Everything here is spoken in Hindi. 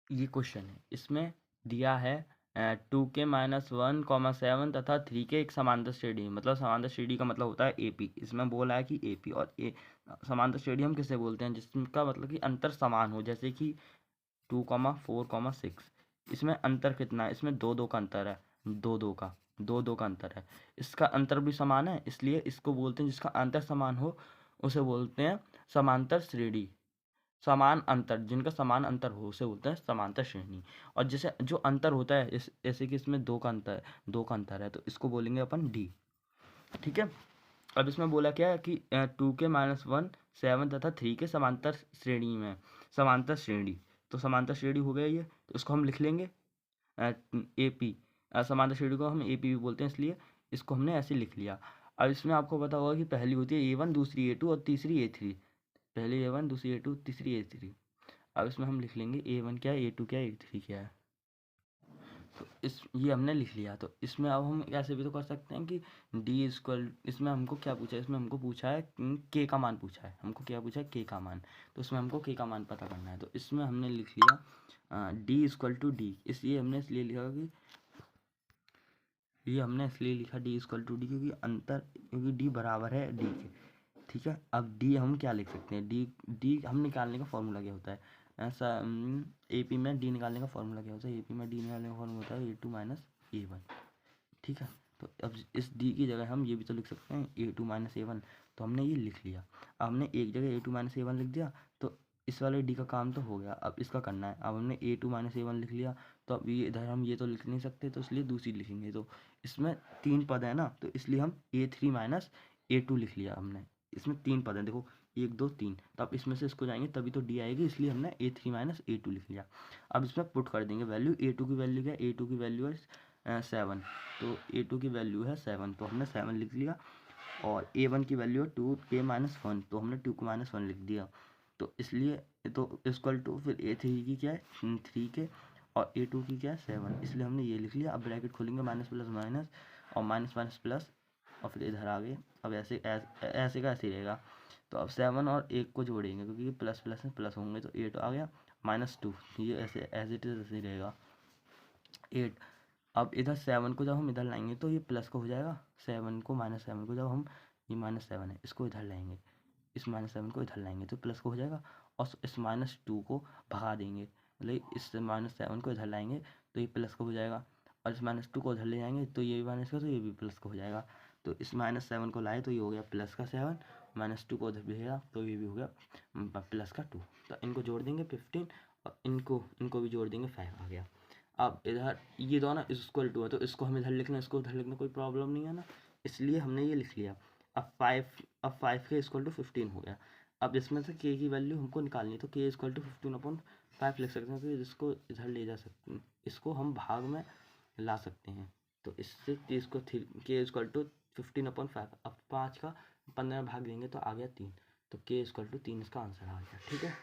ये क्वेश्चन है, इसमें दिया है 2k-1, 7 तथा 3 के एक समांतर श्रेणी, मतलब समांतर श्रेणी का मतलब होता है एपी। इसमें बोला है कि एपी और समांतर श्रेणी हम किसे बोलते हैं, जिसका मतलब कि अंतर समान हो, जैसे कि 2, 4, 6। इसमें अंतर कितना है, इसमें 2 2 का अंतर है, 2 2 का अंतर है। इसका अंतर भी समान है, इसलिए इसको बोलते हैं, जिसका अंतर समान हो उसे बोलते हैं समांतर श्रेणी। समान अंतर, जिनका समान अंतर हो उसे बोलते हैं समांतर श्रेणी। और जैसे जो अंतर होता है जैसे कि इसमें 2 का अंतर है, 2 का अंतर है, तो इसको बोलेंगे अपन डी। ठीक है। अब इसमें बोला क्या है कि 2k-1, 7 तथा 3 के समांतर श्रेणी में, समांतर श्रेणी, तो समांतर श्रेणी हो गया ये, तो इसको हम लिख लेंगे ए पी। समांतर श्रेणी को हम ए पी भी बोलते हैं, इसलिए इसको हमने ऐसे लिख लिया। अब इसमें आपको पता होगा कि पहली होती है A1, दूसरी A2 और तीसरी A3। पहली A1, दूसरी A2, तीसरी A3। अब इसमें हम लिख लेंगे A1 क्या है, A2 क्या है, A3 क्या है। तो ये हमने लिख लिया। तो इसमें अब हम ऐसे भी तो कर सकते हैं कि डी इक्वल, इसमें हमको क्या पूछा है, इसमें हमको पूछा है के का मान पूछा है, हमको क्या पूछा है, के का मान। तो इसमें हमको के का मान पता करना है, तो इसमें हमने लिख लिया डी इक्वल टू डी। इसलिए हमने इसलिए लिखा कि ये हमने इसलिए लिखा डी इक्वल टू डी, क्योंकि अंतर, क्योंकि डी बराबर है डी के। ठीक है। अब डी हम क्या लिख सकते हैं, डी हम निकालने का फॉर्मूला क्या होता है, ऐसा ए पी में डी निकालने का फॉर्मूला क्या होता है, ए पी में डी निकालने का फॉर्मूला होता है A2 - A1। ठीक है। तो अब इस डी की जगह हम ये भी तो लिख सकते हैं A2 - A1। तो हमने ये लिख लिया। अब हमने एक जगह A2 - A1 लिख दिया, तो इस वाले डी का काम तो हो गया, अब इसका करना है। अब हमने A2 - A1 लिख लिया, तो अब ये इधर हम ये तो लिख नहीं सकते, तो इसलिए दूसरी लिखेंगे। तो इसमें 3 पद है ना, तो इसलिए हम A3 - A2 लिख लिया हमने। इसमें 3 पद हैं, देखो 1 2 3, तो अब इसमें से इसको जाएंगे तभी तो डी आएगी, इसलिए हमने A3 - A2 लिख लिया। अब इसमें पुट कर देंगे वैल्यू। A2 की वैल्यू क्या है, A2 की वैल्यू है 7, तो A2 की वैल्यू है 7, तो हमने 7 लिख लिया। और A1 की वैल्यू है 2k-1, तो हमने 2k-1 लिख दिया। तो इसलिए तो इक्वल टू फिर A3 की क्या है 3k, और A2 की क्या है 7, इसलिए हमने ये लिख लिया। अब ब्रैकेट खोलेंगे, माइनस प्लस माइनस, और माइनस माइनस प्लस, और फिर इधर आ गए। अब ऐसे ऐसे का ऐसे ही रहेगा। तो अब 7 और 1 को जोड़ेंगे, क्योंकि ये प्लस प्लस में प्लस होंगे, तो 8 आ गया, -2, ये ऐसे एज इट इज ऐसे ही रहेगा 8। अब इधर 7 को जब हम इधर लाएंगे तो ये प्लस का हो जाएगा, 7 को -7 को जब हम, ये -7 है, इसको इधर लाएंगे, इस -7 को इधर लाएंगे तो प्लस का हो जाएगा, और इस -2 को भगा देंगे, मतलब इस -7 को इधर लाएंगे तो ये प्लस का हो जाएगा, और इस -2 को उधर ले जाएंगे तो ये भी माइनस का, तो ये भी प्लस का हो जाएगा। तो इस -7 को लाए तो ये हो गया प्लस का 7, -2 को उधर भेजा तो ये भी हो गया प्लस का 2। तो इनको जोड़ देंगे 15, और इनको इनको भी जोड़ देंगे 5 आ गया। अब इधर ये दोनों इक्वल टू है, तो इसको हम इधर लिखना, इसको उधर लिखना, कोई प्रॉब्लम नहीं है ना, इसलिए हमने ये लिख लिया। अब 5 के इक्वल टू 15 हो गया। अब इसमें से के की वैल्यू हमको निकालनी है, तो के इक्वल टू 15/5 लिख सकते हैं, तो इसको इधर ले जा सकते हैं, इसको हम भाग में ला सकते हैं। तो इससे इसको के इक्वल टू 15/5, अब 5 का 15 भाग देंगे तो आ गया 3, तो के इक्वल टू 3 इसका आंसर आ गया। ठीक है।